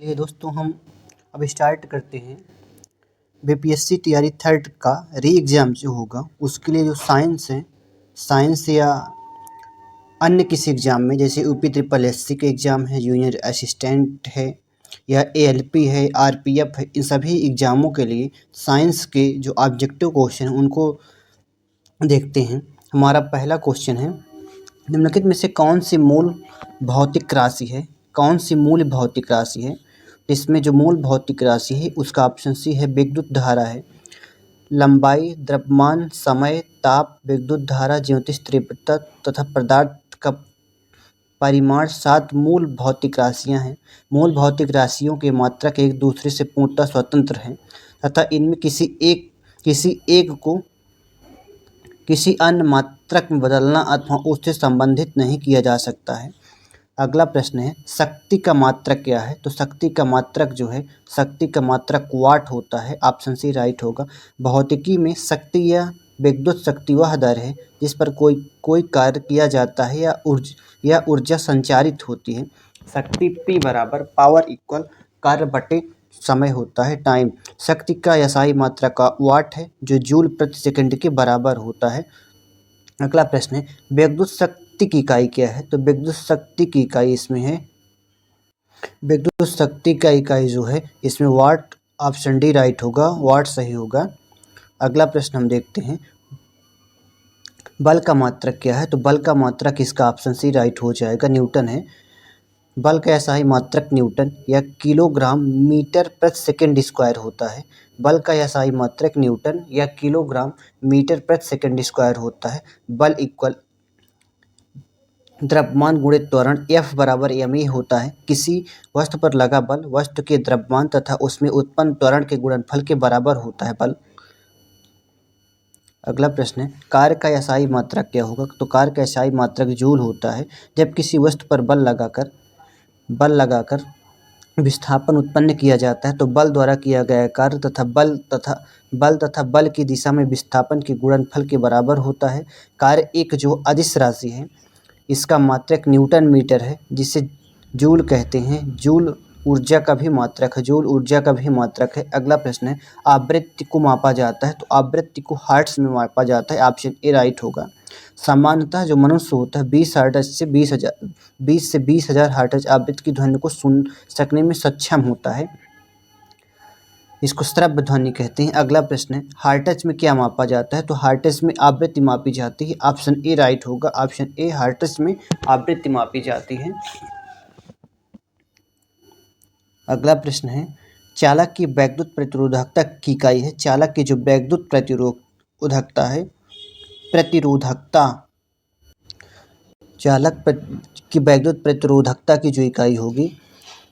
चलिए दोस्तों, हम अब स्टार्ट करते हैं। बीपीएससी टीआरई थर्ड का री एग्ज़ाम जो होगा उसके लिए जो साइंस है, साइंस या अन्य किसी एग्ज़ाम में, जैसे यूपी ट्रिपल एससी के एग्ज़ाम है, जूनियर असिस्टेंट है या एएलपी है, आरपीएफ है, इन सभी एग्ज़ामों के लिए साइंस के जो ऑब्जेक्टिव क्वेश्चन हैं उनको देखते हैं। हमारा पहला क्वेश्चन है, निम्नलिखित में से कौन सी मूल भौतिक राशि है? कौन सी मूल भौतिक राशि है? इसमें जो मूल भौतिक राशि है उसका ऑप्शन सी है, विद्युत धारा है। लंबाई, द्रव्यमान, समय, ताप, विद्युत धारा, ज्योतिष तीव्रता तथा पदार्थ का परिमाण 7 मूल भौतिक राशियां हैं। मूल भौतिक राशियों के मात्रक एक दूसरे से पूर्णतः स्वतंत्र हैं तथा इनमें किसी एक को किसी अन्य मात्रक में बदलना अथवा उससे संबंधित नहीं किया जा सकता है। अगला प्रश्न है, शक्ति का मात्रक क्या है? तो शक्ति का मात्रक जो है, शक्ति का मात्रक वाट होता है। ऑप्शन सी राइट होगा। भौतिकी में शक्ति या विद्युत शक्ति वह दर है जिस पर कोई कार्य किया जाता है या ऊर्जा संचारित होती है। शक्ति P बराबर पावर इक्वल कार्य बटे समय होता है, टाइम। शक्ति का एसआई मात्रा का वाट है जो जूल प्रति सेकंड के बराबर होता है। अगला प्रश्न है, विद्युत शक्ति की इकाई क्या है? तो विद्युत शक्ति की इकाई इसमें है, विद्युत शक्ति का इकाई जो है इसमें वाट, ऑप्शन डी राइट होगा, वाट सही होगा। अगला प्रश्न हम देखते हैं, बल का मात्रक क्या है? तो बल का मात्रक इसका ऑप्शन सी राइट हो जाएगा, न्यूटन है। बल का एसआई मात्रक न्यूटन या किलोग्राम मीटर प्रति सेकंड स्क्वायर होता है। बल का एसआई मात्रक न्यूटन या किलोग्राम मीटर प्रति सेकंड स्क्वायर होता है। बल इक्वल द्रव्यमान गुणित त्वरण F बराबर ma होता है। किसी वस्तु पर लगा बल वस्तु के द्रव्यमान तथा उसमें उत्पन्न त्वरण के गुणनफल के बराबर होता है बल। अगला प्रश्न है, कार्य का एसआई मात्रक क्या होगा? तो कार्य का एसआई मात्रक जूल होता है। जब किसी वस्तु पर बल लगाकर विस्थापन उत्पन्न किया जाता है तो बल द्वारा किया गया कार्य तथा बल की दिशा में विस्थापन के गुणनफल के बराबर होता है। कार्य एक जो अदिश राशि है, इसका मात्रक न्यूटन मीटर है जिसे जूल कहते हैं। जूल ऊर्जा का भी मात्रक है, जूल ऊर्जा का भी मात्रक है। अगला प्रश्न है, आवृत्ति को मापा जाता है तो आवृत्ति को हर्ट्ज में मापा जाता है। ऑप्शन ए राइट होगा। सामान्यतः जो मनुष्य होता है 20 से 20,000 हर्ट्ज आवृत्ति की ध्वनि को सुन सकने में सक्षम होता है। इसको श्रव्य ध्वनि कहते हैं। अगला प्रश्न है, हर्ट्ज में क्या मापा जाता है? तो हर्ट्ज में आवृत्ति मापी जाती है। ऑप्शन ए राइट होगा, ऑप्शन ए हर्ट्ज में आवृत्ति मापी जाती है। अगला प्रश्न है, चालक की वैद्युत प्रतिरोधकता की इकाई है। चालक की जो वैद्युत प्रतिरोधकता है, चालक की वैद्युत प्रतिरोधकता की जो इकाई होगी,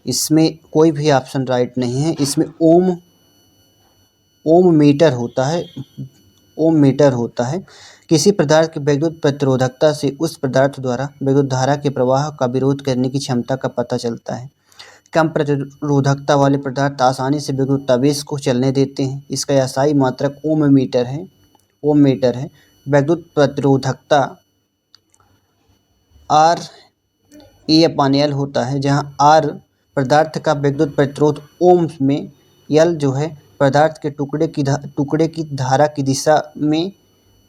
इसमें कोई भी ऑप्शन राइट नहीं है। इसमें ओम मीटर होता है। किसी पदार्थ की वैद्युत प्रतिरोधकता से उस पदार्थ द्वारा विद्युत धारा के प्रवाह का विरोध करने की क्षमता का पता चलता है। कम प्रतिरोधकता वाले पदार्थ आसानी से विद्युत आवेश को चलने देते हैं। इसका एसआई मात्रक ओम मीटर है। वैद्युत प्रतिरोधकता R/L होता है, जहाँ R पदार्थ का विद्युत प्रतिरोध ओम में, L जो है पदार्थ के टुकड़े की धारा की दिशा में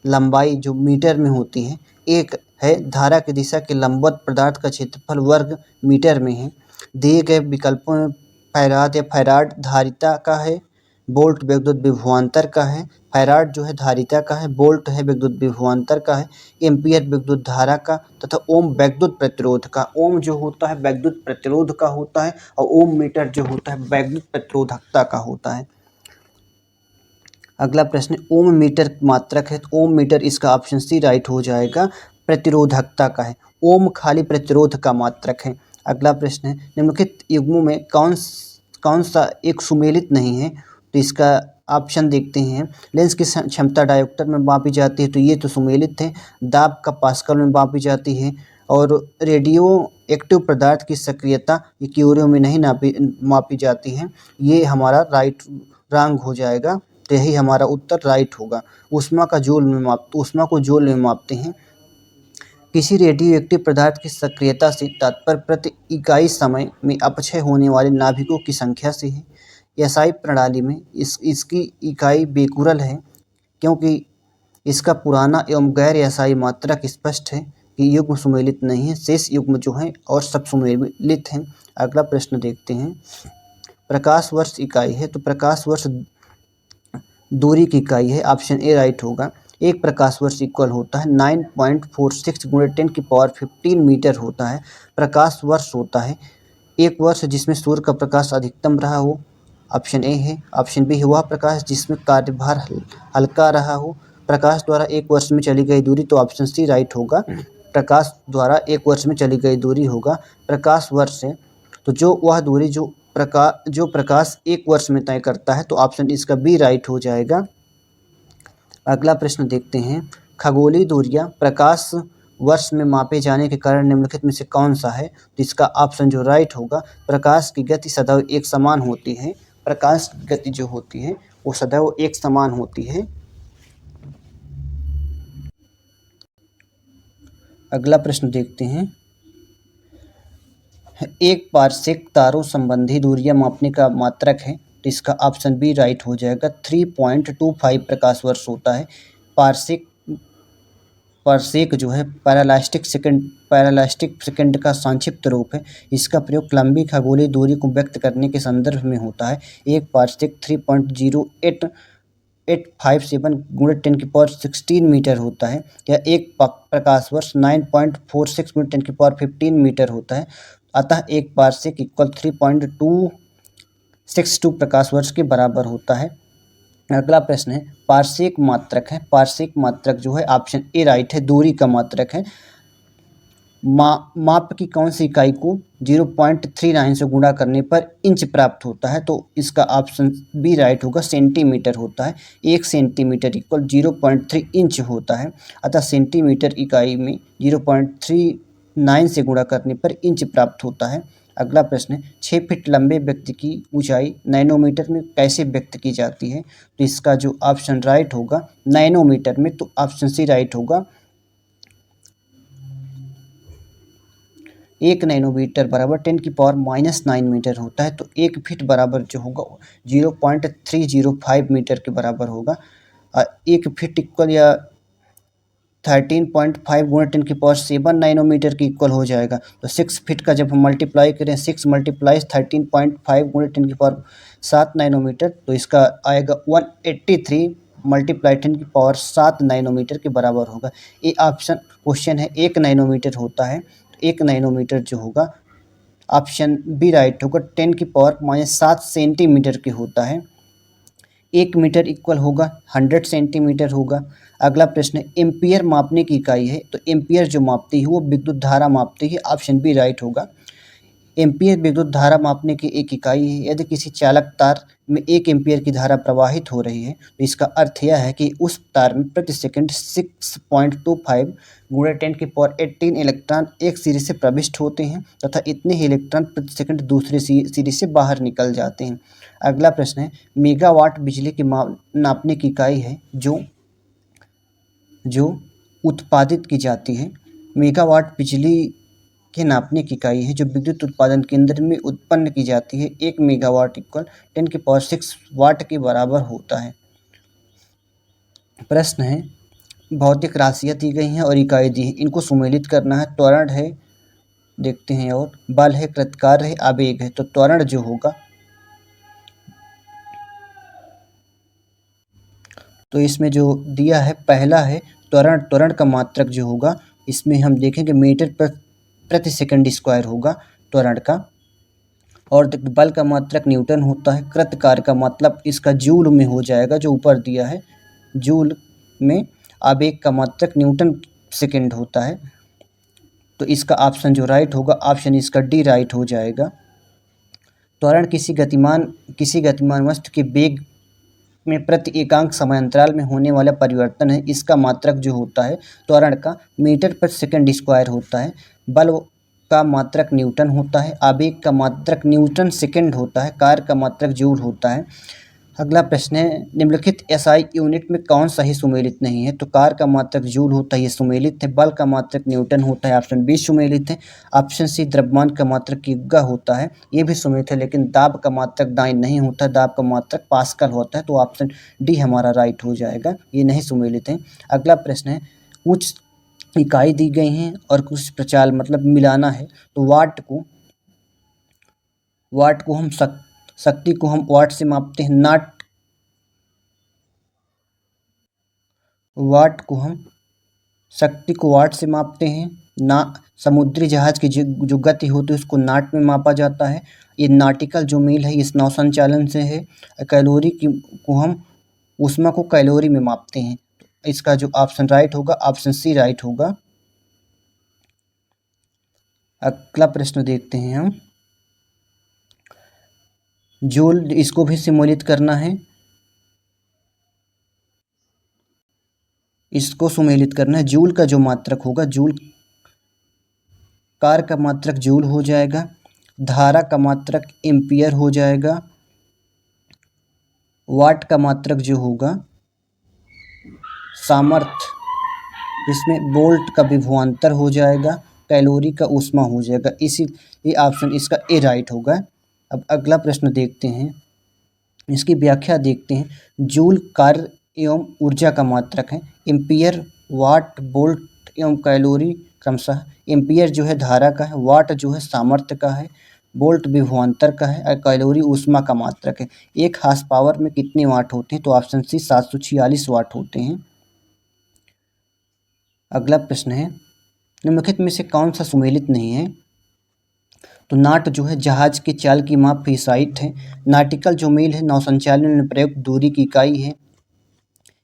लंबाई जो मीटर में होती है, एक है धारा की दिशा के लंबवत पदार्थ का क्षेत्रफल वर्ग मीटर में है। दिए गए विकल्पों में फैराड धारिता का है, बोल्ट विद्युत विभवांतर का है। फैराड जो है धारिता का है, बोल्ट है विद्युत विभवांतर का है, एम्पियर विद्युत धारा का तथा ओम वैद्युत प्रतिरोध का। ओम जो होता है वैद्युत प्रतिरोध का होता है और ओम मीटर जो होता है वैद्युत प्रतिरोधकता का होता है। अगला प्रश्न, ओम मीटर मात्रक है तो ओम मीटर इसका ऑप्शन सी राइट हो जाएगा, प्रतिरोधकता का है। ओम खाली प्रतिरोध का मात्रक है। अगला प्रश्न है, निम्नलिखित युग्मों में कौन सा एक सुमेलित नहीं है? तो इसका ऑप्शन देखते हैं। लेंस की क्षमता डायोप्टर में मापी जाती है तो ये तो सुमेलित है। दाब का पास्कल में मापी जाती है और रेडियो एक्टिव पदार्थ की सक्रियता ये क्यूरियो में नहीं मापी जाती है। ये हमारा रॉन्ग हो जाएगा, तो यही हमारा उत्तर राइट होगा। ऊष्मा को जूल में मापते हैं। किसी रेडियोएक्टिव पदार्थ की सक्रियता से तात्पर्य प्रति इकाई समय में अपक्षय होने वाले नाभिकों की संख्या से है। एसआई प्रणाली में इसकी इकाई बेकुरल है, क्योंकि इसका पुराना एवं गैर एसआई मात्रक स्पष्ट है कि युग्म सुमेलित नहीं है, शेष युग्म जो हैं और सब सुमेलित हैं। अगला प्रश्न देखते हैं। प्रकाश वर्ष इकाई है, तो प्रकाश वर्ष दूरी की इकाई है। ऑप्शन ए राइट होगा। एक प्रकाश वर्ष इक्वल होता है 9.46 × 10⁻15 मीटर होता है। प्रकाश वर्ष होता है एक वर्ष जिसमें सूर्य का प्रकाश अधिकतम रहा हो। ऑप्शन ए है। ऑप्शन बी है वह प्रकाश जिसमें कार्यभार हल्का रहा हो। प्रकाश द्वारा एक वर्ष में चली गई दूरी, तो ऑप्शन सी राइट होगा। प्रकाश द्वारा एक वर्ष में चली गई दूरी होगा प्रकाश वर्ष है। तो जो वह दूरी जो प्रकाश एक वर्ष में तय करता है, तो ऑप्शन इसका बी राइट हो जाएगा। अगला प्रश्न देखते हैं। खगोलीय दूरियां प्रकाश वर्ष में मापे जाने के कारण निम्नलिखित में से कौन सा है? तो इसका ऑप्शन जो राइट होगा, प्रकाश की गति सदैव एक समान होती है। प्रकाश की गति जो होती है वो सदैव एक समान होती है। अगला प्रश्न देखते हैं। एक पारसेक तारों संबंधी दूरियां मापने का मात्रक है, तो इसका ऑप्शन बी राइट हो जाएगा। 3.25 प्रकाश वर्ष होता है। पारसेक जो है पैरालास्टिक सेकंड का संक्षिप्त रूप है। इसका प्रयोग लंबी खगोलीय दूरी को व्यक्त करने के संदर्भ में होता है। एक पारसेक 3.08857 × 10⁻16 मीटर होता है। या एक प्रकाश वर्ष 9.46 × 10⁻15 मीटर होता है। अतः एक पारसेक इक्वल 3.262 प्रकाश वर्ष के बराबर होता है। अगला प्रश्न है। पारसेक मात्रक है। पारसेक मात्रक जो है ऑप्शन ए राइट है, दूरी का मात्रक है। माप की कौन सी इकाई को 0.39 से गुणा करने पर इंच प्राप्त होता है? तो इसका ऑप्शन बी राइट होगा, सेंटीमीटर होता है। 1 सेंटीमीटर इक्वल 0.3 इंच होता है। अतः सेंटीमीटर इकाई में 0.39 से गुणा करने पर इंच प्राप्त होता है। अगला प्रश्न है। 6 फीट लंबे व्यक्ति की ऊंचाई नैनोमीटर में कैसे व्यक्त की जाती है? तो इसका जो ऑप्शन राइट होगा नैनोमीटर में, तो ऑप्शन सी राइट होगा। 1 नैनोमीटर बराबर 10⁻⁹ मीटर होता है। तो 1 फीट बराबर जो होगा 0.305 मीटर के बराबर होगा। 1 फीट इक्वल या 13.5 × 10⁻7 नैनोमीटर की इक्वल हो जाएगा। तो 6 फीट का जब हम मल्टीप्लाई करें, 6 × 13.5 × 10⁻7 नैनोमीटर, तो इसका आएगा 183 × 10⁻7 नैनोमीटर के बराबर होगा। ये ऑप्शन क्वेश्चन है 1 नैनोमीटर होता है। 1 नैनोमीटर जो होगा ऑप्शन बी राइट होगा, 10⁻7 सेंटीमीटर के होता है। 1 मीटर इक्वल होगा 100 सेंटीमीटर होगा। अगला प्रश्न है। एम्पियर मापने की इकाई है, तो एम्पियर जो मापती है वो विद्युत धारा मापती है। ऑप्शन बी राइट होगा। एम्पियर विद्युत धारा मापने की एक इकाई है। यदि किसी चालक तार में 1 एम्पियर की धारा प्रवाहित हो रही है, तो इसका अर्थ यह है कि उस तार में प्रति सेकंड 6.25 × 10⁻18 इलेक्ट्रॉन एक सिरे से प्रविष्ट होते हैं तथा इतने ही इलेक्ट्रॉन प्रति सेकंड दूसरे सिरे से बाहर निकल जाते हैं। अगला प्रश्न है। मेगावाट बिजली की नापने की इकाई है जो उत्पादित की जाती है। मेगावाट बिजली के नापने की इकाई है जो विद्युत उत्पादन केंद्र में उत्पन्न की जाती है। 1 मेगावाट इक्वल 10⁻6 वाट के बराबर होता है। प्रश्न है। भौतिक राशियाँ दी गई हैं और इकाई दी है, इनको सुमेलित करना है। त्वरण है, देखते हैं, और बल है, कृतकार्य है, आवेग है। तो त्वरण जो होगा, तो इसमें जो दिया है पहला है त्वरण का मात्रक जो होगा, इसमें हम देखेंगे मीटर प्रति सेकंड स्क्वायर होगा त्वरण का। और बल का मात्रक न्यूटन होता है। कृतकार्य का मतलब इसका जूल में हो जाएगा, जो ऊपर दिया है जूल में। आवेग का मात्रक न्यूटन सेकंड होता है। तो इसका ऑप्शन जो राइट होगा, ऑप्शन इसका डी राइट हो जाएगा। त्वरण किसी गतिमान वस्तु के वेग में प्रति एकांक समयांतराल में होने वाला परिवर्तन है। इसका मात्रक जो होता है त्वरण का मीटर प्रति सेकंड स्क्वायर होता है। बल का मात्रक न्यूटन होता है। आवेग का मात्रक न्यूटन सेकंड होता है। कार्य का मात्रक जूल होता है। अगला प्रश्न है, निम्नलिखित एसआई यूनिट में कौन सा ही सुमेलित नहीं है? तो कार का मात्रक जूल होता है, ये सुमेलित है। बल का मात्रक न्यूटन होता है, ऑप्शन बी सुमेलित है। ऑप्शन सी द्रव्यमान का मात्रक किग्रा होता है, ये भी सुमेलित है। लेकिन दाब का मात्रक डाइन नहीं होता, दाब का मात्रक पास्कल होता है। तो ऑप्शन डी हमारा राइट हो जाएगा, ये नहीं सुमेलित है। अगला प्रश्न है, कुछ इकाई दी गई हैं और कुछ प्रचाल मतलब मिलाना है। तो वाट को हम शक्ति को हम वाट से मापते हैं, वाट को हम शक्ति को वाट से मापते हैं ना। समुद्री जहाज की जो गति होती है उसको नाट में मापा जाता है। ये नाटिकल जो मील है इस नौ संचालन से है। कैलोरी को हम ऊष्मा को कैलोरी में मापते हैं। तो इसका जो ऑप्शन राइट होगा, ऑप्शन सी राइट होगा। अगला प्रश्न देखते हैं हम, जूल, इसको भी सम्मिलित करना है, इसको सम्मिलित करना है। जूल का जो मात्रक होगा, जूल, कार का मात्रक जूल हो जाएगा, धारा का मात्रक एम्पियर हो जाएगा, वाट का मात्रक जो होगा सामर्थ्य, इसमें बोल्ट का विभवांतर हो जाएगा, कैलोरी का ऊष्मा हो जाएगा। ये ऑप्शन इसका ए राइट होगा। अब अगला प्रश्न देखते हैं, इसकी व्याख्या देखते हैं। जूल कार्य एवं ऊर्जा का मात्रक है, एम्पियर, वाट, बोल्ट एवं कैलोरी क्रमशः। एम्पियर जो है धारा का है, वाट जो है सामर्थ्य का है, बोल्ट विभवांतर का है और कैलोरी ऊष्मा का मात्रक है। एक हार्स पावर में कितने वाट होते हैं? तो ऑप्शन सी 746 वाट होते हैं। अगला प्रश्न है, निम्नलिखित में से कौन सा सुमेलित नहीं है? तो नाट जो है जहाज के चाल की माप फीसाइट है। नाटिकल जो मील है नौसंचालन में प्रयुक्त दूरी की इकाई है।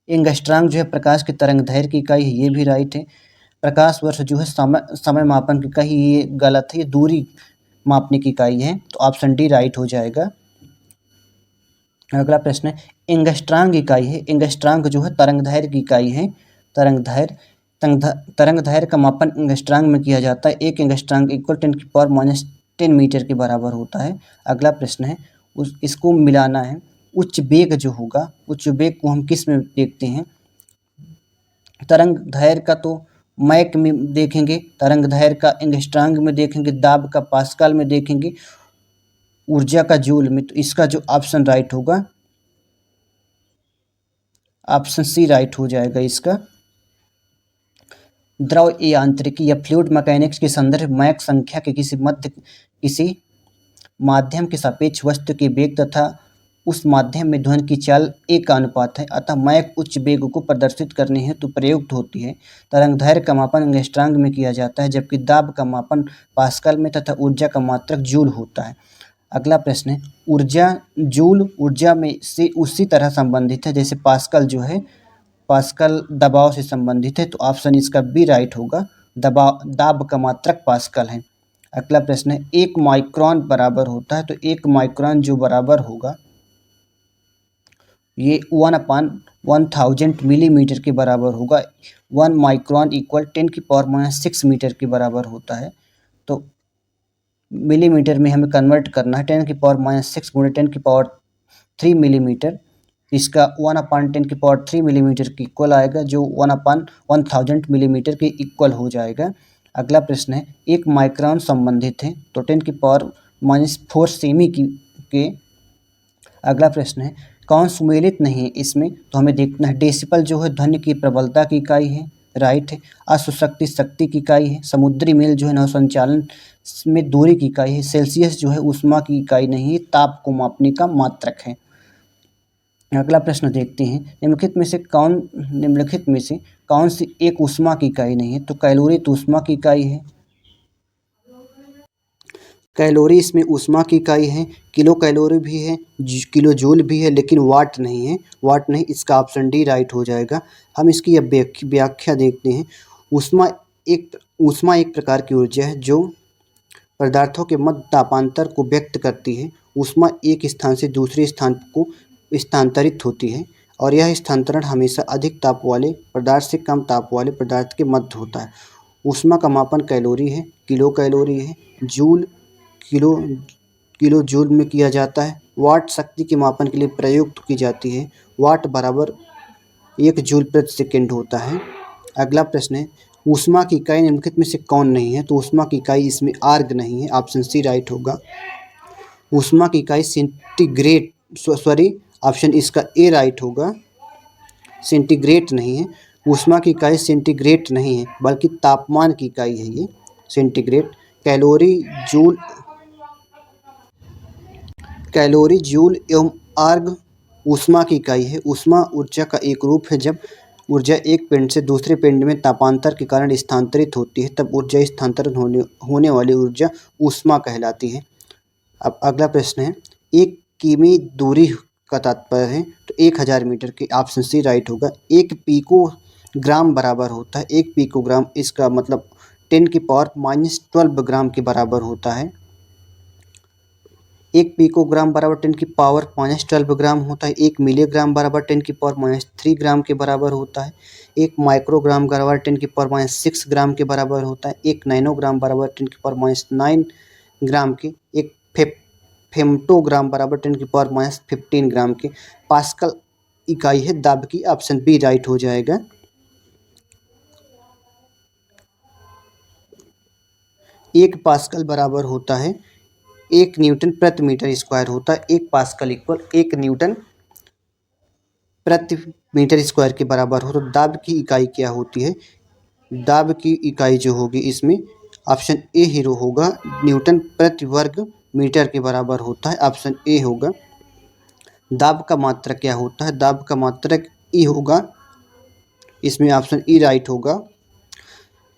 एंगस्ट्रांग जो है प्रकाश के तरंग दैर्घ्य की इकाई है, ये भी राइट है। प्रकाश वर्ष जो है समय मापन की इकाई, ये गलत है, ये दूरी मापने की इकाई है। तो ऑप्शन डी राइट हो जाएगा। अगला प्रश्न है, एंगस्ट्रांग इकाई है, एंगस्ट्रांग जो है तरंग दैर्घ्य की इकाई है। तरंग दैर्घ्य का मापन एंगस्ट्रांग में किया जाता है। एक एंगस्ट्रांग इक्वल 10⁻⁻10 मीटर के बराबर होता है। अगला प्रश्न है, इसको मिलाना है। उच्च वेग जो होगा, उच्च वेग को हम किस में देखते हैं? तरंग दैर्घ्य का तो मैक में देखेंगे, तरंग दैर्घ्य का एंगस्ट्रांग में देखेंगे, दाब का पास्कल में देखेंगे, ऊर्जा का जूल में। तो इसका जो ऑप्शन राइट होगा, ऑप्शन सी राइट हो जाएगा इसका। द्रव यांत्रिकी या फ्लूइड मैकेनिक्स के संदर्भ मैक संख्या के किसी माध्यम के सापेक्ष वस्तु के वेग तथा उस माध्यम में ध्वनि की चाल ए का अनुपात है। अतः मैक उच्च वेग को प्रदर्शित करने हेतु प्रयुक्त होती है। तरंग दैर्घ्य का मापन एंगस्ट्रांग में किया जाता है, जबकि दाब का मापन पास्कल में तथा ऊर्जा का मात्रक जूल होता है। अगला प्रश्न है, ऊर्जा, जूल ऊर्जा में से उसी तरह संबंधित है जैसे पास्कल जो है, पास्कल दबाव से संबंधित है। तो ऑप्शन इसका बी राइट होगा, दाब का मात्रक पास्कल है। अगला प्रश्न है, 1 माइक्रोन बराबर होता है। तो 1 माइक्रोन जो बराबर होगा ये 1/1000 मिलीमीटर के बराबर होगा। 1 माइक्रोन इक्वल 10⁻⁻6 मीटर के बराबर होता है। तो मिलीमीटर में हमें कन्वर्ट करना है, 10⁻⁻6 गुणे 10⁻³ मिलीमीटर, इसका 1/10³ मिलीमीटर के इक्वल आएगा, जो 1/1000 मिलीमीटर के इक्वल हो जाएगा। अगला प्रश्न है, 1 माइक्रोन संबंधित है तो 10⁻⁻4 सेमी के। अगला प्रश्न है, कौन सुमेलित नहीं है इसमें? तो हमें देखना है, डेसिबल जो है ध्वनि की प्रबलता की इकाई है, राइट है। अश्वशक्ति शक्ति की इकाई है। समुद्री मील जो है नौसंचालन में दूरी की इकाई है। सेल्सियस जो है ऊष्मा की इकाई नहीं है, ताप को मापने का मात्रक है। अगला प्रश्न देखते हैं, निम्नलिखित में से कौन सी एक ऊष्मा की इकाई नहीं है? तो कैलोरी तो ऊष्मा की इकाई है, कैलोरी इसमें ऊष्मा की इकाई है। किलो कैलोरी भी है, किलो जूल भी है, लेकिन वाट नहीं है, वाट नहीं, इसका ऑप्शन डी राइट हो जाएगा। हम इसकी अब व्याख्या देखते हैं। ऊष्मा एक प्रकार की ऊर्जा है जो पदार्थों के मध्य तापांतर को व्यक्त करती है। ऊष्मा एक स्थान से दूसरे स्थान को स्थानांतरित होती है और यह स्थानांतरण हमेशा अधिक ताप वाले पदार्थ से कम ताप वाले पदार्थ के मध्य होता है। ऊष्मा का मापन कैलोरी है, किलो कैलोरी है, जूल, किलो जूल में किया जाता है। वाट शक्ति के मापन के लिए प्रयुक्त की जाती है। वाट बराबर 1 जूल प्रति सेकंड होता है। अगला प्रश्न है, ऊष्मा की इकाई निम्नलिखित में से कौन नहीं है? तो ऊष्मा की इकाई इसमें आर्ग नहीं है, ऑप्शन सी राइट होगा। ऊष्मा की इकाई सेंटीग्रेड, सॉरी ऑप्शन इसका ए राइट होगा। सेंटीग्रेड नहीं है, ऊष्मा की इकाई सेंटीग्रेड नहीं है बल्कि तापमान की इकाई है ये सेंटीग्रेड। कैलोरी जूल एवं आर्ग ऊष्मा की इकाई है। ऊष्मा ऊर्जा का एक रूप है। जब ऊर्जा एक पिंड से दूसरे पिंड में तापांतर के कारण स्थानांतरित होती है तब ऊर्जा स्थानांतरण होने वाली ऊर्जा ऊष्मा कहलाती है। अब अगला प्रश्न है, 1 किमी दूरी का तात्पर्य है? तो 1000 मीटर की, ऑप्शन सी राइट होगा। 1 पिकोग्राम बराबर होता है, 1 पिकोग्राम इसका मतलब 10⁻⁻12 ग्राम के बराबर होता है। 1 पिकोग्राम बराबर 10⁻⁻12 ग्राम होता है। 1 मिलीग्राम बराबर 10⁻³ ग्राम के बराबर होता है। 1 माइक्रोग्राम बराबर 10⁻6 ग्राम के बराबर होता है। 1 नैनोग्राम बराबर 10⁻9 ग्राम के। 1 फेम्टोग्राम बराबर 10⁻15 ग्राम के। पास्कल इकाई है दाब की, ऑप्शन बी राइट हो जाएगा। एक पास्कल बराबर होता है 1 न्यूटन प्रति मीटर स्क्वायर होता है। 1 पास्कल इक्वल 1 न्यूटन प्रति मीटर स्क्वायर के बराबर हो। तो दाब की इकाई क्या होती है? दाब की इकाई जो होगी इसमें ऑप्शन ए हीरो होगा, न्यूटन प्रति वर्ग मीटर के बराबर होता है, ऑप्शन ए होगा। दाब का मात्रक क्या होता है? दाब का मात्रक ई होगा, इसमें ऑप्शन ई राइट होगा।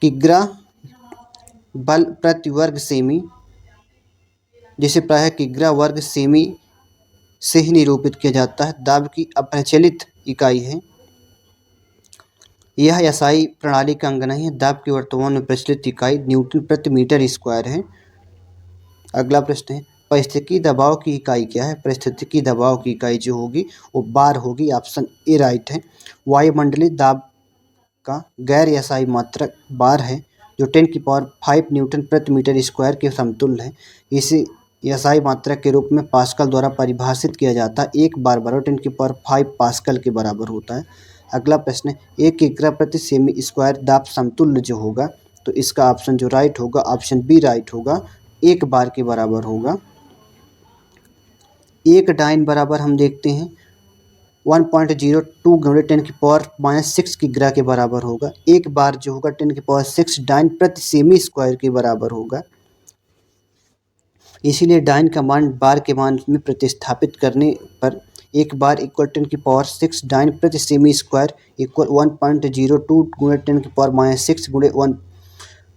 किग्रा बल प्रति वर्ग सेमी, जिसे प्रायः किग्रा वर्ग सेमी से ही निरूपित किया जाता है, दाब की अप्रचलित इकाई है। यह एसआई प्रणाली का अंग नहीं है। दाब की वर्तमान में प्रचलित इकाई न्यूटन प्रति मीटर स्क्वायर है। अगला प्रश्न है, परिस्थितिकी दबाव की इकाई क्या है? परिस्थितिकी दबाव की इकाई जो होगी वो बार होगी, ऑप्शन ए राइट है। वायुमंडलीय दाब का गैर एसआई मात्रक बार है जो 10⁵ न्यूटन प्रति मीटर स्क्वायर के समतुल्य है। इसे एसआई मात्रक के रूप में पास्कल द्वारा परिभाषित किया जाता है। एक बार बराबर 10⁵ पास्कल के बराबर होता है। अगला प्रश्न है, 1 किग्रा प्रति सेमी स्क्वायर दाब समतुल्य जो होगा तो इसका ऑप्शन जो राइट होगा ऑप्शन बी राइट होगा, 1 बार के बराबर होगा। 1 डाइन बराबर हम देखते हैं 1.02 × 10⁻6 किग्रा के बराबर होगा। 1 बार जो होगा 10⁻6 डाइन प्रति सेमी स्क्वायर के बराबर होगा। इसीलिए डाइन का मान बार के मान में प्रतिस्थापित करने पर 1 बार इक्वल 10⁻6 डाइन प्रति सेमी स्क्वायर इक्वल 1.02 × 10⁻6 ×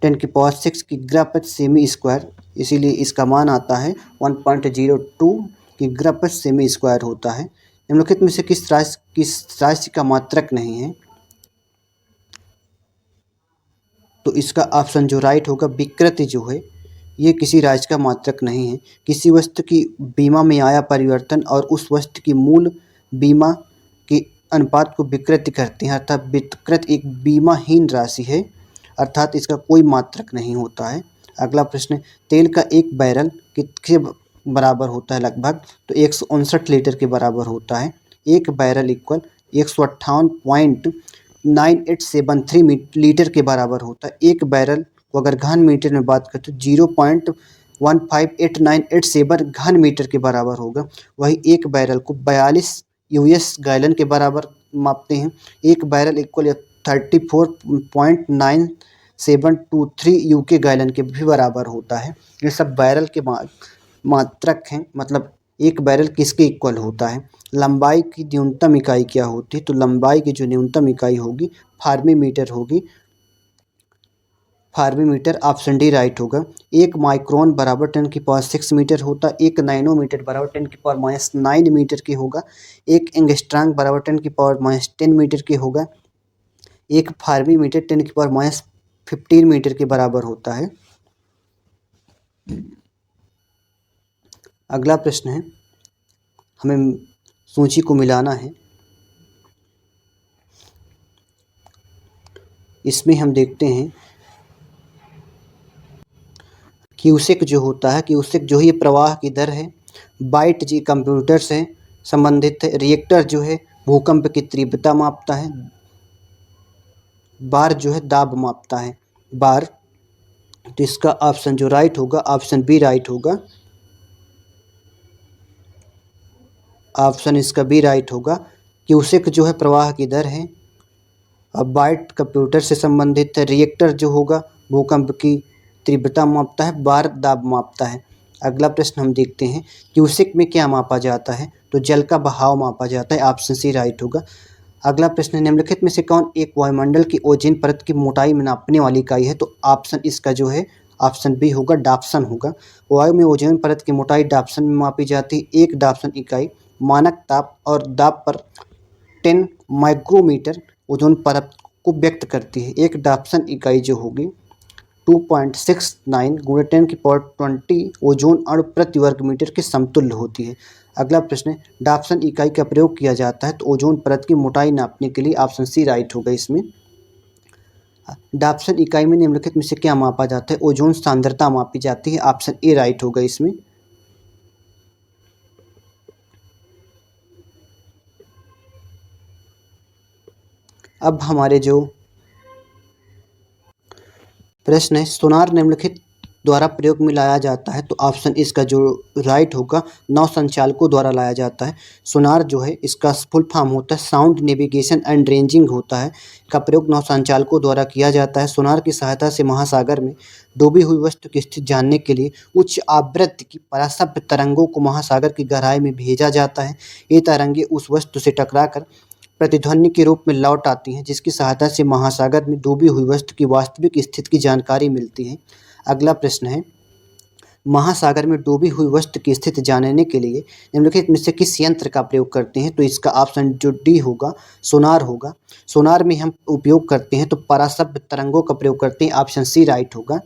10⁻6 किग्रा प्रति सेमी स्क्वायर, इसीलिए इसका मान आता है 1.02 किग्रा प्रति सेमी स्क्वायर होता है। निम्नलिखित में से किस राशि का मात्रक नहीं है? तो इसका ऑप्शन जो राइट होगा, विकृति जो है ये किसी राशि का मात्रक नहीं है। किसी वस्तु की बीमा में आया परिवर्तन और उस वस्तु की मूल बीमा के अनुपात को विकृति करते हैं, अर्थात विकृति एक बीमाहीन राशि है, अर्थात इसका कोई मात्रक नहीं होता है। अगला प्रश्न, तेल का एक बैरल कितने बराबर होता है? लगभग तो 159 लीटर के बराबर होता है। एक बैरल इक्वल 158.9873 लीटर के बराबर होता है। एक बैरल को अगर घन मीटर में बात करते तो 0.158987 घन मीटर के बराबर होगा। वही एक बैरल को 42 यूएस गैलन के बराबर मापते हैं। एक बैरल इक्वल 34.9723 यूके गैलन के भी बराबर होता है। ये सब बैरल के मात्रक हैं, मतलब एक बैरल किसके इक्वल होता है। लंबाई की न्यूनतम इकाई क्या होती है? तो लंबाई की जो न्यूनतम इकाई होगी फार्मी मीटर होगी, फार्मी मीटर, ऑप्शन डी राइट होगा। 1 माइक्रोन बराबर 10⁻6 मीटर होता है। 1 नैनोमीटर बराबर 10⁻9 मीटर के होगा। 1 एंगस्ट्रॉम बराबर 10⁻10 मीटर के होगा। 1 फार्मी मीटर 10⁻15 मीटर के बराबर होता है। अगला प्रश्न है, हमें सूची को मिलाना है। इसमें हम देखते हैं क्यूसेक जो होता है, क्यूसेक जो है ये प्रवाह की दर है। बाइट जी कंप्यूटर से संबंधित है। रिएक्टर जो है भूकंप की तीव्रता मापता है। बार जो है दाब मापता है, बार। तो इसका ऑप्शन जो राइट होगा, ऑप्शन बी राइट होगा। ऑप्शन इसका बी राइट होगा। क्यूसेक जो है प्रवाह की दर है। अब बाइट कंप्यूटर से संबंधित है। रिएक्टर जो होगा भूकंप की तीव्रता मापता है, बार दाब मापता है। अगला प्रश्न हम देखते हैं, क्यूसेक में क्या मापा जाता है? तो जल का बहाव मापा जाता है। ऑप्शन सी राइट होगा। अगला प्रश्न, निम्नलिखित में से कौन एक वायुमंडल की ओजोन परत की मोटाई में नापने वाली इकाई है? तो ऑप्शन इसका जो है ऑप्शन बी होगा, डाप्सन होगा। वायु में ओजोन परत की मोटाई डाप्सन में मापी जाती है। एक डाप्सन इकाई मानक ताप और दाब पर 10 माइक्रोमीटर ओजोन परत को व्यक्त करती है। एक डाप्सन इकाई जो होगी 2.69 × 10⁻20 ओजोन अणु प्रति वर्ग मीटर के समतुल्य होती है। अगला प्रश्न है, डाप्सन इकाई का प्रयोग किया जाता है तो ओजोन परत की मोटाई नापने के लिए। ऑप्शन सी राइट होगा इसमें। डाप्सन इकाई में निम्नलिखित में से क्या मापा जाता है? ओजोन सांद्रता मापी जाती है। ऑप्शन ए राइट होगा इसमें। अब हमारे जो प्रश्न है, सोनार निम्नलिखित द्वारा प्रयोग में लाया जाता है तो ऑप्शन इसका जो राइट होगा, नौ संचालकों द्वारा लाया जाता है। सोनार जो है इसका फुल फॉर्म होता है साउंड नेविगेशन एंड रेंजिंग होता है, का प्रयोग नौ संचालकों द्वारा किया जाता है। सोनार की सहायता से महासागर में डूबी हुई वस्तु की स्थिति जानने के लिए उच्च आवृत्ति की पराश्रव्य तरंगों को महासागर की गहराई में भेजा जाता है। ये तरंगे उस वस्तु से टकराकर प्रतिध्वनि के रूप में लौट आती हैं, जिसकी सहायता से महासागर में डूबी हुई वस्तु की वास्तविक स्थिति की जानकारी मिलती है। अगला प्रश्न है, महासागर में डूबी हुई वस्तु की स्थिति जानने के लिए निम्नलिखित में से किस यंत्र का प्रयोग करते हैं? तो इसका ऑप्शन जो डी होगा, सोनार होगा। सोनार में हम उपयोग करते हैं तो पराश्रव्य तरंगों का प्रयोग करते हैं। ऑप्शन सी राइट होगा।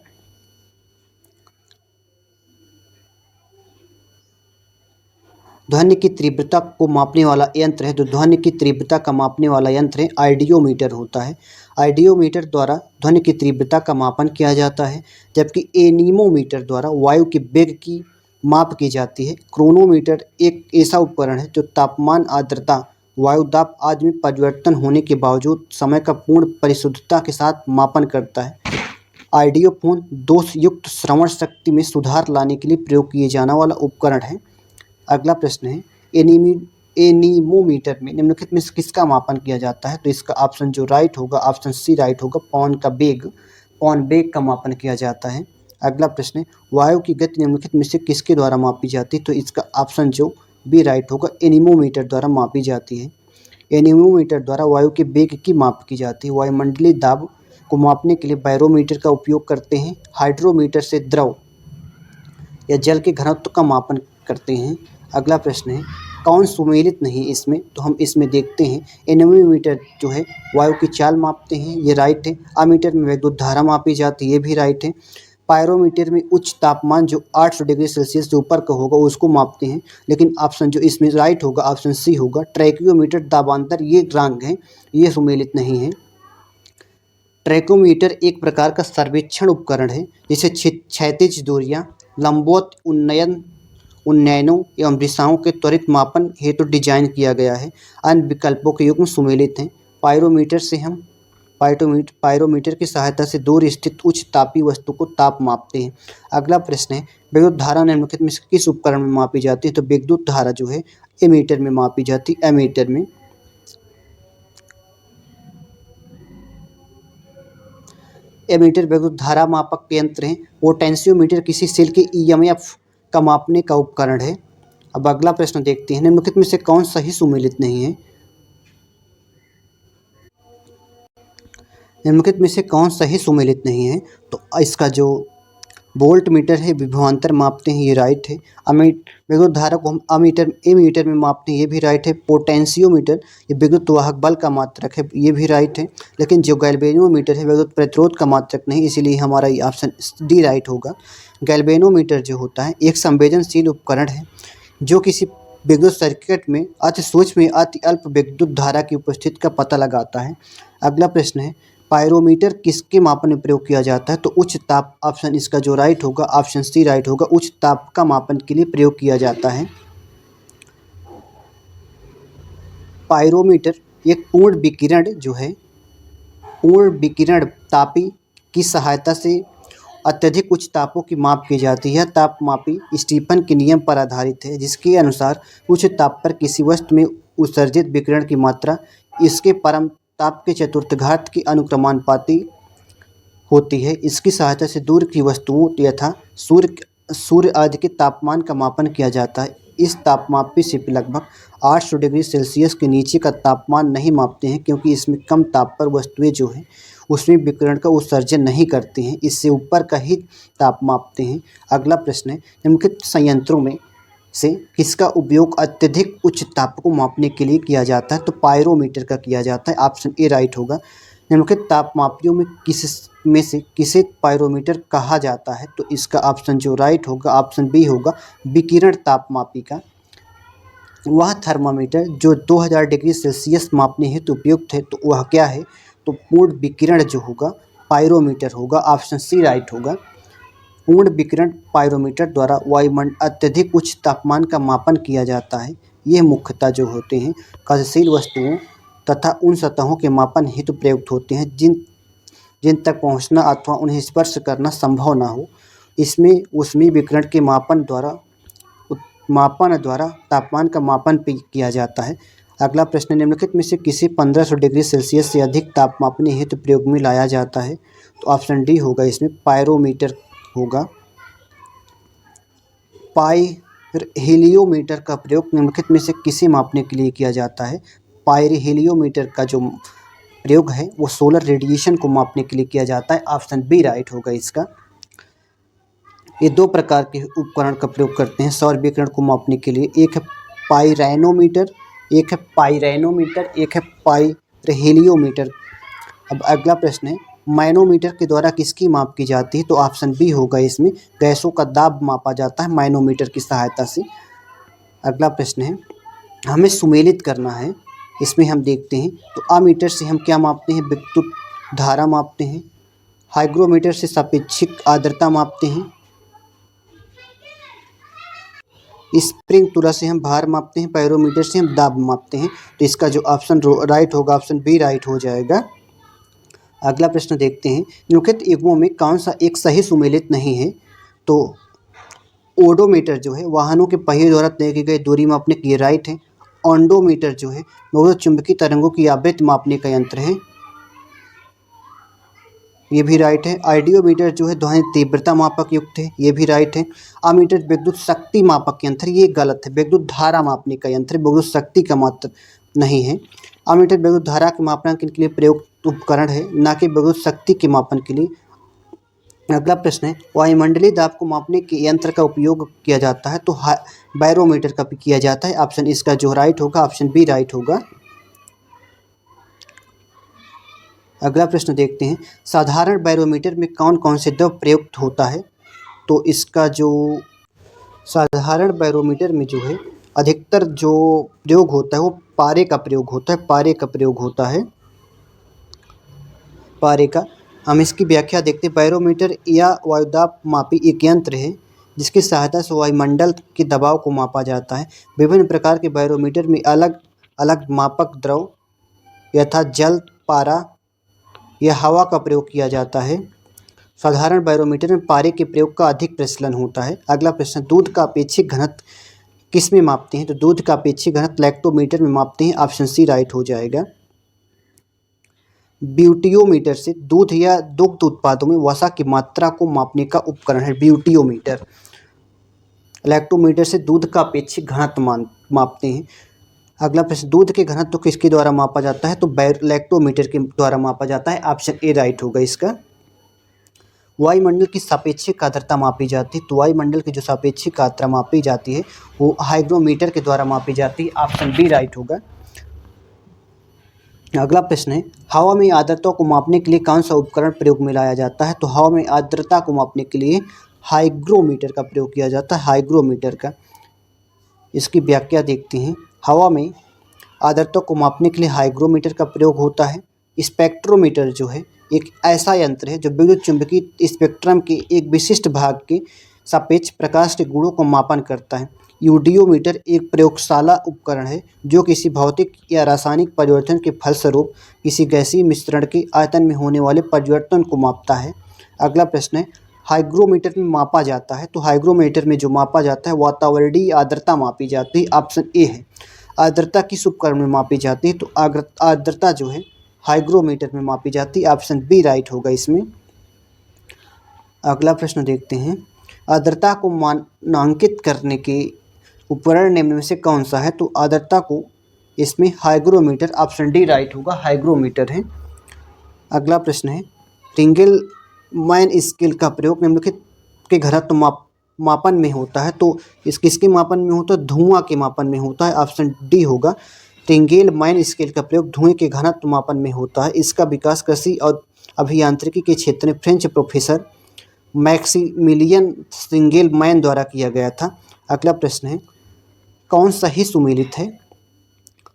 ध्वनि की तीव्रता को मापने वाला यंत्र है, तो ध्वनि की तीव्रता का मापने वाला यंत्र है आइडियोमीटर होता है। आइडियोमीटर द्वारा ध्वनि की तीव्रता का मापन किया जाता है, जबकि एनीमोमीटर द्वारा वायु के वेग की माप की जाती है। क्रोनोमीटर एक ऐसा उपकरण है जो तापमान, आर्द्रता, वायु दाब आदि में परिवर्तन होने के बावजूद समय का पूर्ण परिशुद्धता के साथ मापन करता है। आइडियोफोन दोषयुक्त श्रवण शक्ति में सुधार लाने के लिए प्रयोग किए जाने वाला उपकरण है। अगला प्रश्न है, एनीमोमीटर में निम्नलिखित में से किसका मापन किया जाता है? तो इसका ऑप्शन जो राइट होगा, ऑप्शन सी राइट होगा। पवन वेग का मापन किया जाता है। अगला प्रश्न है, वायु की गति निम्नलिखित में से किसके द्वारा मापी जाती है? तो इसका ऑप्शन जो बी राइट होगा, एनीमोमीटर द्वारा मापी जाती है। एनीमोमीटर द्वारा वायु के वेग की माप की जाती है। वायुमंडलीय दाब को मापने के लिए बैरोमीटर का उपयोग करते हैं। हाइड्रोमीटर से द्रव या जल के घनत्व का मापन करते हैं। अगला प्रश्न है, कौन सुमेलित नहीं इसमें? तो हम इसमें देखते हैं, एनीमोमीटर जो है वायु की चाल मापते हैं, ये राइट है। अमीटर में विद्युत धारा मापी जाती है, ये भी राइट है। पायरोमीटर में उच्च तापमान जो 800 डिग्री सेल्सियस से ऊपर का होगा उसको मापते हैं, लेकिन ऑप्शन जो इसमें राइट होगा, ऑप्शन सी होगा। ट्रैकियोमीटर दाबांतर ये रंग है, ये सुमेलित नहीं है। ट्रैकोमीटर एक प्रकार का सर्वेक्षण उपकरण है जिसे क्षैतिज दूरियां, लंबवत उन्नयनों एवं दिशाओं के त्वरित मापन हेतु डिजाइन किया गया है। अन्य विकल्पों के युग्म सुमेलित हैं। पायरोमीटर से हम पायरोमीटर की सहायता से दूर स्थित उच्च तापीय वस्तु को ताप मापते हैं। अगला प्रश्न है, विद्युत धारा निम्नलिखित में से किस उपकरण में मापी जाती है? तो विद्युत धारा जो है एमीटर में मापी जाती है, एमीटर में। एमीटर विद्युत धारा मापक यंत्र है। पोटेंशियोमीटर किसी सेल के ईएमएफ का मापने का उपकरण है। अब अगला प्रश्न देखते हैं, निम्नलिखित में से कौन सही सुमेलित नहीं है? निम्नलिखित में से कौन सही सुमेलित नहीं है? तो इसका जो वोल्ट मीटर है विभवांतर मापते हैं, ये राइट है। विद्युत धारा को हम एमीटर में मापते हैं, ये भी राइट है। पोटेंशियोमीटर ये विद्युत वाहक बल का मात्रक है, ये भी राइट है। लेकिन जो गैल्वेनोमीटर है विद्युत प्रतिरोध का मात्रक नहीं, इसीलिए हमारा ये ऑप्शन डी राइट होगा। गैल्वेनोमीटर जो होता है एक संवेदनशील उपकरण है जो किसी विद्युत सर्किट में अति सूक्ष्म अति अल्प विद्युत धारा की उपस्थिति का पता लगाता है। अगला प्रश्न है, पायरोमीटर किसके मापन में प्रयोग किया जाता है? तो उच्च ताप, ऑप्शन इसका जो राइट होगा, ऑप्शन सी राइट होगा, उच्च ताप का मापन के लिए प्रयोग किया जाता है। पायरोमीटर एक पूर्ण विकिरण जो है, पूर्ण विकिरण तापी की सहायता से अत्यधिक उच्च तापों की माप की जाती है। ताप मापी स्टीफन के नियम पर आधारित है, जिसके अनुसार उच्च ताप पर किसी वस्तु में उत्सर्जित विकिरण की मात्रा इसके परम ताप के चतुर्थाघात की अनुक्रमानुपाती होती है। इसकी सहायता से दूर की वस्तुओं यथा सूर्य आदि के तापमान का मापन किया जाता है। इस तापमापी से लगभग 800 डिग्री सेल्सियस के नीचे का तापमान नहीं मापते हैं, क्योंकि इसमें कम ताप पर वस्तुएं जो हैं उसमें विकिरण का उत्सर्जन नहीं करती हैं। इससे ऊपर का ही ताप मापते हैं। अगला प्रश्न है, निम्नलिखित संयंत्रों में से किसका उपयोग अत्यधिक उच्च ताप को मापने के लिए किया जाता है? तो पायरोमीटर का किया जाता है। ऑप्शन ए राइट होगा। निम्नलिखित तापमापियों में से किसे पायरोमीटर कहा जाता है? तो इसका ऑप्शन जो राइट होगा, ऑप्शन बी होगा, विकिरण तापमापी का। वह थर्मामीटर जो 2000 डिग्री सेल्सियस मापने हेतु उपयुक्त है, तो वह क्या है? तो पूर्ण विकिरण जो होगा पायरोमीटर होगा। ऑप्शन सी राइट होगा। पूर्ण विकिरण पायरोमीटर द्वारा वायुमंडल अत्यधिक उच्च तापमान का मापन किया जाता है। ये मुख्यतः जो होते हैं गतिशील वस्तुओं तथा उन सतहों के मापन हेतु प्रयुक्त होते हैं जिन तक पहुंचना अथवा उन्हें स्पर्श करना संभव न हो। इसमें ऊष्मीय विकिरण के मापन द्वारा तापमान का मापन किया जाता है। अगला प्रश्न, निम्नलिखित में से किसी 1500 डिग्री सेल्सियस से अधिक ताप मापने हेतु प्रयोग में लाया जाता है? तो ऑप्शन डी होगा, इसमें पायरोमीटर होगा। पायरहेलियोमीटर का प्रयोग निम्नलिखित में से किसे मापने के लिए किया जाता है? पायरहेलियोमीटर का जो प्रयोग है वो सोलर रेडिएशन को मापने के लिए किया जाता है। ऑप्शन बी राइट होगा इसका। ये दो प्रकार के उपकरण का प्रयोग करते हैं सौर विकिरण को मापने के लिए। एक है पायरेनोमीटर, एक है पायरहेलियोमीटर। अब अगला प्रश्न है, मैनोमीटर के द्वारा किसकी माप की जाती है? तो ऑप्शन बी होगा, इसमें गैसों का दाब मापा जाता है मैनोमीटर की सहायता से। अगला प्रश्न है, हमें सुमेलित करना है, इसमें हम देखते हैं तो अमीटर से हम क्या मापते हैं? विद्युत धारा मापते हैं। हाइग्रोमीटर से सापेक्षिक आर्द्रता मापते हैं। स्प्रिंग तुरा से हम भार मापते हैं। पायरोमीटर से हम दाब मापते हैं। तो इसका जो ऑप्शन राइट होगा, ऑप्शन बी राइट हो जाएगा। अगला प्रश्न देखते हैं, निम्नलिखित युग्मों में कौन सा एक सही सुमेलित नहीं है? तो ओडोमीटर जो है वाहनों के पहिए द्वारा तय की गई दूरी मापने के लिए राइट है। ऑन्डोमीटर जो है वो चुंबकीय तरंगों की आवृत्ति मापने का यंत्र है, ये भी राइट है। आइडियोमीटर जो है ध्वनि तीव्रता मापक युक्त है, ये भी राइट है। अमीटर विद्युत शक्ति मापक यंत्र, ये गलत है। विद्युत धारा मापने का यंत्र, विद्युत शक्ति का मात्र नहीं है। अमीटर विद्युत धारा के मापन के लिए प्रयुक्त उपकरण है, न कि विद्युत शक्ति के मापन के लिए। अगला प्रश्न है, वायुमंडलीय दाब को मापने के यंत्र का उपयोग किया जाता है? तो बैरोमीटर का भी किया जाता है। ऑप्शन इसका जो राइट होगा, ऑप्शन बी राइट होगा। अगला प्रश्न देखते हैं, साधारण बैरोमीटर में कौन कौन से द्रव प्रयुक्त होता है? तो इसका जो साधारण बैरोमीटर में जो है अधिकतर जो प्रयोग होता है वो पारे का प्रयोग होता है। पारे का हम इसकी व्याख्या देखते हैं। बैरोमीटर या वायुदाब मापी एक यंत्र है जिसकी सहायता से वायुमंडल के दबाव को मापा जाता है। विभिन्न प्रकार के बैरोमीटर में अलग अलग मापक द्रव यथा जल, पारा या हवा का प्रयोग किया जाता है। साधारण बैरोमीटर में पारे के प्रयोग का अधिक प्रचलन होता है। अगला प्रश्न, दूध का अपेक्षिक घनत्व किस में मापते हैं? तो दूध का अपेक्षिक घनत्व लैक्टोमीटर में मापते हैं। ऑप्शन सी राइट हो जाएगा। ब्यूटियोमीटर से दूध या दुग्ध उत्पादों में वसा की मात्रा को मापने का उपकरण है ब्यूटियोमीटर। लैक्टोमीटर से दूध का अपेक्षिक घनत्व मापते हैं। अगला प्रश्न, दूध के घनत्व तो किसके द्वारा मापा जाता है? तो लैक्टोमीटर के द्वारा मापा जाता है। ऑप्शन ए राइट होगा इसका। वायुमंडल की सापेक्षिक आर्द्रता मापी जाती है। तो वायुमंडल की जो सापेक्षिक आर्द्रता मापी जाती है वो हाइग्रोमीटर के द्वारा मापी जाती है। ऑप्शन बी राइट होगा। अगला प्रश्न है, हवा में आर्द्रता को मापने के लिए कौन सा उपकरण प्रयोग में लाया जाता है? तो हवा में आर्द्रता को मापने के लिए हाइग्रोमीटर का प्रयोग किया जाता है। हाइग्रोमीटर का, इसकी व्याख्या देखते हैं। हवा में आर्द्रता को मापने के लिए हाइग्रोमीटर का प्रयोग होता है। स्पेक्ट्रोमीटर जो है एक ऐसा यंत्र है जो विद्युत चुंबकीय स्पेक्ट्रम के एक विशिष्ट भाग के सापेक्ष प्रकाश के गुणों को मापन करता है। यूडियोमीटर एक प्रयोगशाला उपकरण है जो किसी भौतिक या रासायनिक परिवर्तन के फलस्वरूप किसी गैसीय मिश्रण के आयतन में होने वाले परिवर्तन को मापता है। अगला प्रश्न है, हाइग्रोमीटर में मापा जाता है। तो हाइग्रोमीटर में जो मापा जाता है वातावरणीय आर्द्रता मापी जाती है। ऑप्शन ए है। आर्द्रता किस उपकरण में मापी जाती है? तो आर्द्रता जो है हाइग्रोमीटर में मापी जाती है। ऑप्शन बी राइट होगा इसमें। अगला प्रश्न देखते हैं, आर्द्रता को मानांकित करने के उपकरण निम्न में से कौन सा है? तो आर्द्रता को इसमें हाइग्रोमीटर, ऑप्शन डी राइट होगा, हाइग्रोमीटर है। अगला प्रश्न है, रिंगलमैन स्केल का प्रयोग निम्नलिखित के घनत्व मापन में होता है। तो इस किसके मापन में होता है? धुआं के मापन में होता है। ऑप्शन डी होगा। रिंगलमैन स्केल का प्रयोग धुएं के घनत्व मापन में होता है। इसका विकास कृषि और अभियांत्रिकी के क्षेत्र में फ्रेंच प्रोफेसर मैक्सिमिलियन रिंगलमैन द्वारा किया गया था। अगला प्रश्न है, कौन सही सुमेलित है?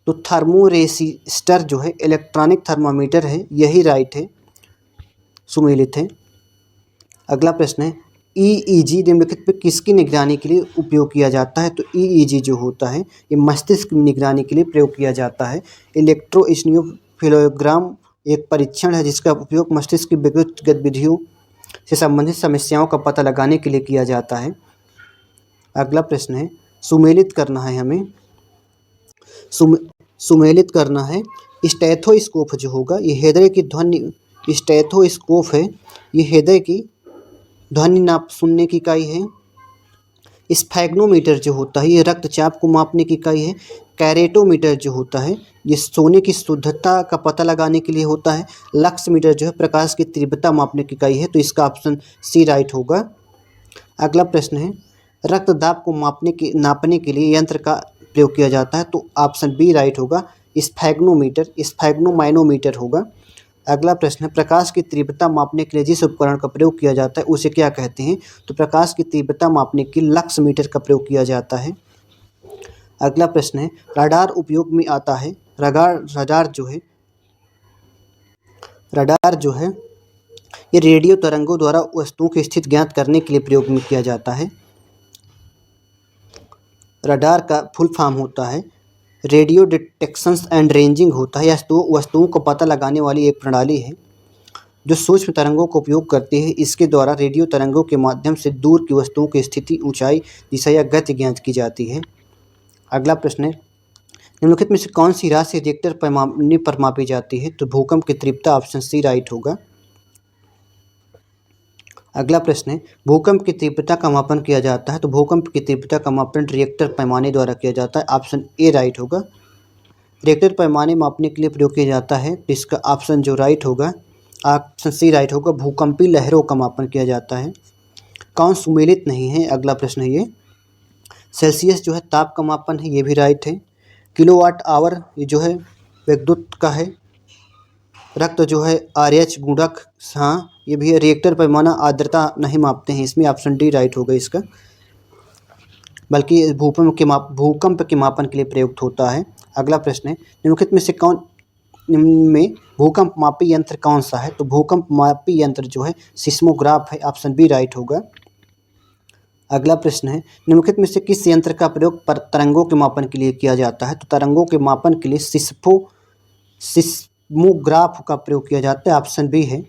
तो थर्मोरेसिस्टर जो है इलेक्ट्रॉनिक थर्मामीटर है, यही राइट है, सुमेलित है। अगला प्रश्न है, ईईजी निम्नलिखित पर किसकी निगरानी के लिए उपयोग किया जाता है? तो ईईजी जो होता है ये मस्तिष्क की निगरानी के लिए प्रयोग किया जाता है। इलेक्ट्रोएन्सेफेलोग्राम एक परीक्षण है जिसका उपयोग मस्तिष्क की विद्युत गतिविधियों से संबंधित समस्याओं का पता लगाने के लिए किया जाता है। अगला प्रश्न है, सुमेलित करना है हमें, सुमेलित करना है। स्टेथोस्कोप जो होगा ये हृदय की ध्वनि, स्टेथोस्कोप है ये हृदय की ध्वनि नाप सुनने की इकाई है। स्फैग्नोमीटर जो होता है ये रक्तचाप को मापने की इकाई है। कैरेटोमीटर जो होता है ये सोने की शुद्धता का पता लगाने के लिए होता है। लक्समीटर जो है प्रकाश की तीव्रता मापने की इकाई है। तो इसका ऑप्शन सी राइट होगा। अगला प्रश्न है, रक्तदाब को नापने के लिए यंत्र का प्रयोग किया जाता है। तो ऑप्शन बी राइट होगा, स्फैग्नोमीटर, स्फैग्नोमाइनोमीटर होगा। अगला प्रश्न है, प्रकाश की तीव्रता मापने के लिए जिस उपकरण का प्रयोग किया जाता है उसे क्या कहते हैं? तो प्रकाश की तीव्रता मापने के लिए लक्समीटर का प्रयोग किया जाता है। अगला प्रश्न है, रडार उपयोग में आता है। रडार जो है ये रेडियो तरंगों द्वारा वस्तुओं की स्थिति ज्ञात करने के लिए प्रयोग में किया जाता है। रडार का फुल फॉर्म होता है रेडियो डिटेक्शन एंड रेंजिंग होता है। यह वस्तुओं को पता लगाने वाली एक प्रणाली है जो सूक्ष्म तरंगों का उपयोग करती है। इसके द्वारा रेडियो तरंगों के माध्यम से दूर की वस्तुओं की स्थिति, ऊंचाई, दिशा या गति ज्ञात की जाती है। अगला प्रश्न है, निम्नलिखित में से कौन सी राशि रिएक्टर पैमाने पर मापी जाती है? तो भूकंप की तीव्रता, ऑप्शन सी राइट होगा। अगला प्रश्न है, भूकंप की तीव्रता का मापन किया जाता है। तो भूकंप की तीव्रता का मापन रिएक्टर पैमाने द्वारा किया जाता है। ऑप्शन ए राइट होगा। रिएक्टर पैमाने मापने के लिए प्रयोग किया जाता है। तो इसका ऑप्शन जो राइट होगा, ऑप्शन सी राइट होगा, भूकंपीय लहरों का मापन किया जाता है। कौन सुमेलित नहीं है? अगला प्रश्न है ये। सेल्सियस जो है ताप का मापन है, ये भी राइट है। किलोवाट आवर ये जो है विद्युत का है। रक्त जो है RH गुणक, हाँ ये भी है। रिएक्टर पैमाना आर्द्रता नहीं मापते हैं इसमें, ऑप्शन डी राइट होगा इसका, बल्कि भूकंप के मापन के लिए प्रयुक्त होता है। अगला प्रश्न है, निम्नलिखित में से में भूकंप मापी यंत्र कौन सा है? तो भूकंप मापी यंत्र जो है सिस्मोग्राफ है, ऑप्शन बी राइट होगा। अगला प्रश्न है, निम्नलिखित में से किस यंत्र का प्रयोग तरंगों के मापन के लिए किया जाता है? तो तरंगों के मापन के लिए सिस्मोग्राफ का प्रयोग किया जाता है, ऑप्शन बी है।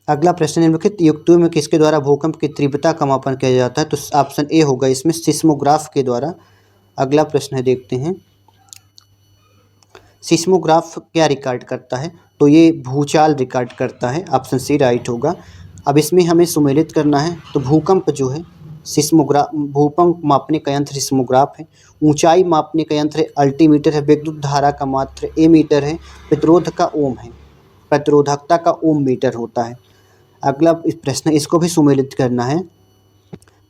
अगला प्रश्न, निम्नलिखित युक्तियों में किसके द्वारा भूकंप की तीव्रता का मापन किया जाता है? तो ऑप्शन ए होगा इसमें, सिस्मोग्राफ के द्वारा। अगला प्रश्न है, देखते हैं सिस्मोग्राफ क्या रिकॉर्ड करता है? तो ये भूचाल रिकॉर्ड करता है, ऑप्शन सी राइट होगा। अब इसमें हमें सुमेलित करना है। तो भूकंप जो है भूकंप मापने का यंत्र सिस्मोग्राफ है। ऊंचाई मापने का यंत्र अल्टीमीटर है। विद्युत धारा का मात्र एमीटर है। प्रतिरोधकता का ओम मीटर होता है। अगला प्रश्न, इसको भी सुमेलित करना है।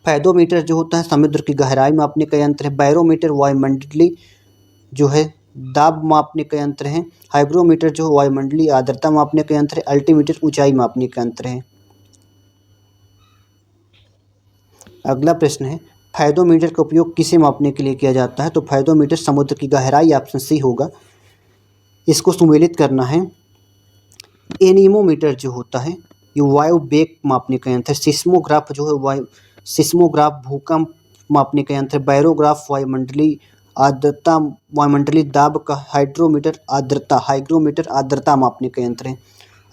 फेदोमीटर जो होता है समुद्र की गहराई मापने का यंत्र है। बैरोमीटर वायुमंडलीय जो है दाब मापने का यंत्र है। हाइग्रोमीटर जो वायुमंडलीय आर्द्रता मापने का यंत्र है। अल्टीमीटर ऊंचाई मापने का यंत्र है। अगला प्रश्न है, फेदोमीटर का उपयोग किसे मापने के लिए किया जाता है? तो फेदोमीटर समुद्र की गहराई, ऑप्शन सी होगा। इसको सुमेलित करना है। एनीमोमीटर जो होता है ये वायु वेग मापने का यंत्र है। सिस्मोग्राफ जो है सिस्मोग्राफ भूकंप मापने का यंत्र है। बैरोग्राफ वायुमंडलीय आर्द्रता वायुमंडलीय दाब का हाइग्रोमीटर आर्द्रता मापने का यंत्र है।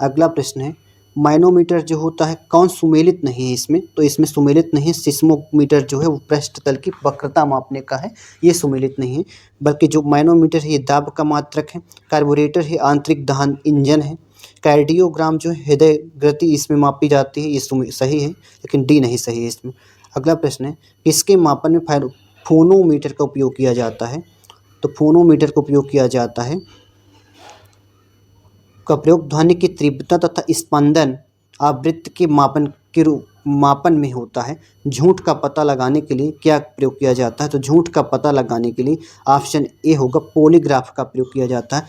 अगला प्रश्न है मैनोमीटर जो होता है कौन सुमेलित नहीं है इसमें, तो इसमें सुमेलित नहीं है। सिस्मोमीटर जो है वो पृष्ठ तल की वक्रता मापने का है, ये सुमेलित नहीं है। बल्कि जो मैनोमीटर है ये दाब का मात्रक है। कार्बोरेटर है आंतरिक दहन इंजन है। कार्डियोग्राम जो है हृदय गति इसमें मापी जाती है, ये सही है, लेकिन डी नहीं सही है इसमें। अगला प्रश्न है किसके मापन में फोनोमीटर का उपयोग किया जाता है, तो फोनोमीटर का उपयोग किया जाता है का प्रयोग ध्वनि की तीव्रता तथा स्पंदन आवृत्ति के मापन में होता है। झूठ का पता लगाने के लिए क्या प्रयोग किया जाता है, तो झूठ का पता लगाने के लिए ऑप्शन ए होगा पॉलीग्राफ का प्रयोग किया जाता है।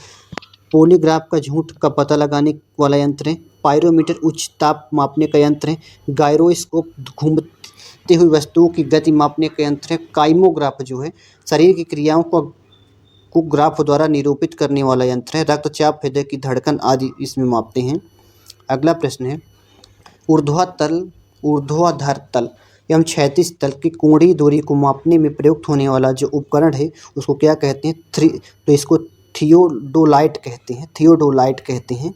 पॉलीग्राफ का झूठ का पता लगाने वाला यंत्र है। पायरोमीटर उच्च ताप मापने का यंत्र है। गायरोस्कोप घूमती हुई वस्तुओं की गति मापने का यंत्र है। काइमोग्राफ जो है शरीर की क्रियाओं को ग्राफ द्वारा निरूपित करने वाला यंत्र है। रक्तचाप हृदय की धड़कन आदि इसमें मापते हैं। अगला प्रश्न है ऊर्ध्वाधर तल एवं क्षैतिज तल की कोणीय दूरी को मापने में प्रयुक्त होने वाला जो उपकरण है उसको क्या कहते हैं, तो इसको थियोडोलाइट कहते हैं।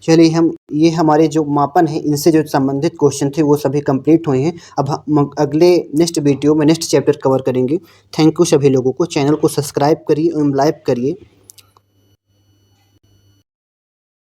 चलिए ये हमारे जो मापन है इनसे जो संबंधित क्वेश्चन थे वो सभी कंप्लीट हुए हैं। अब हम अगले नेक्स्ट वीडियो में नेक्स्ट चैप्टर कवर करेंगे। थैंक यू सभी लोगों को। चैनल को सब्सक्राइब करिए एवं लाइक करिए।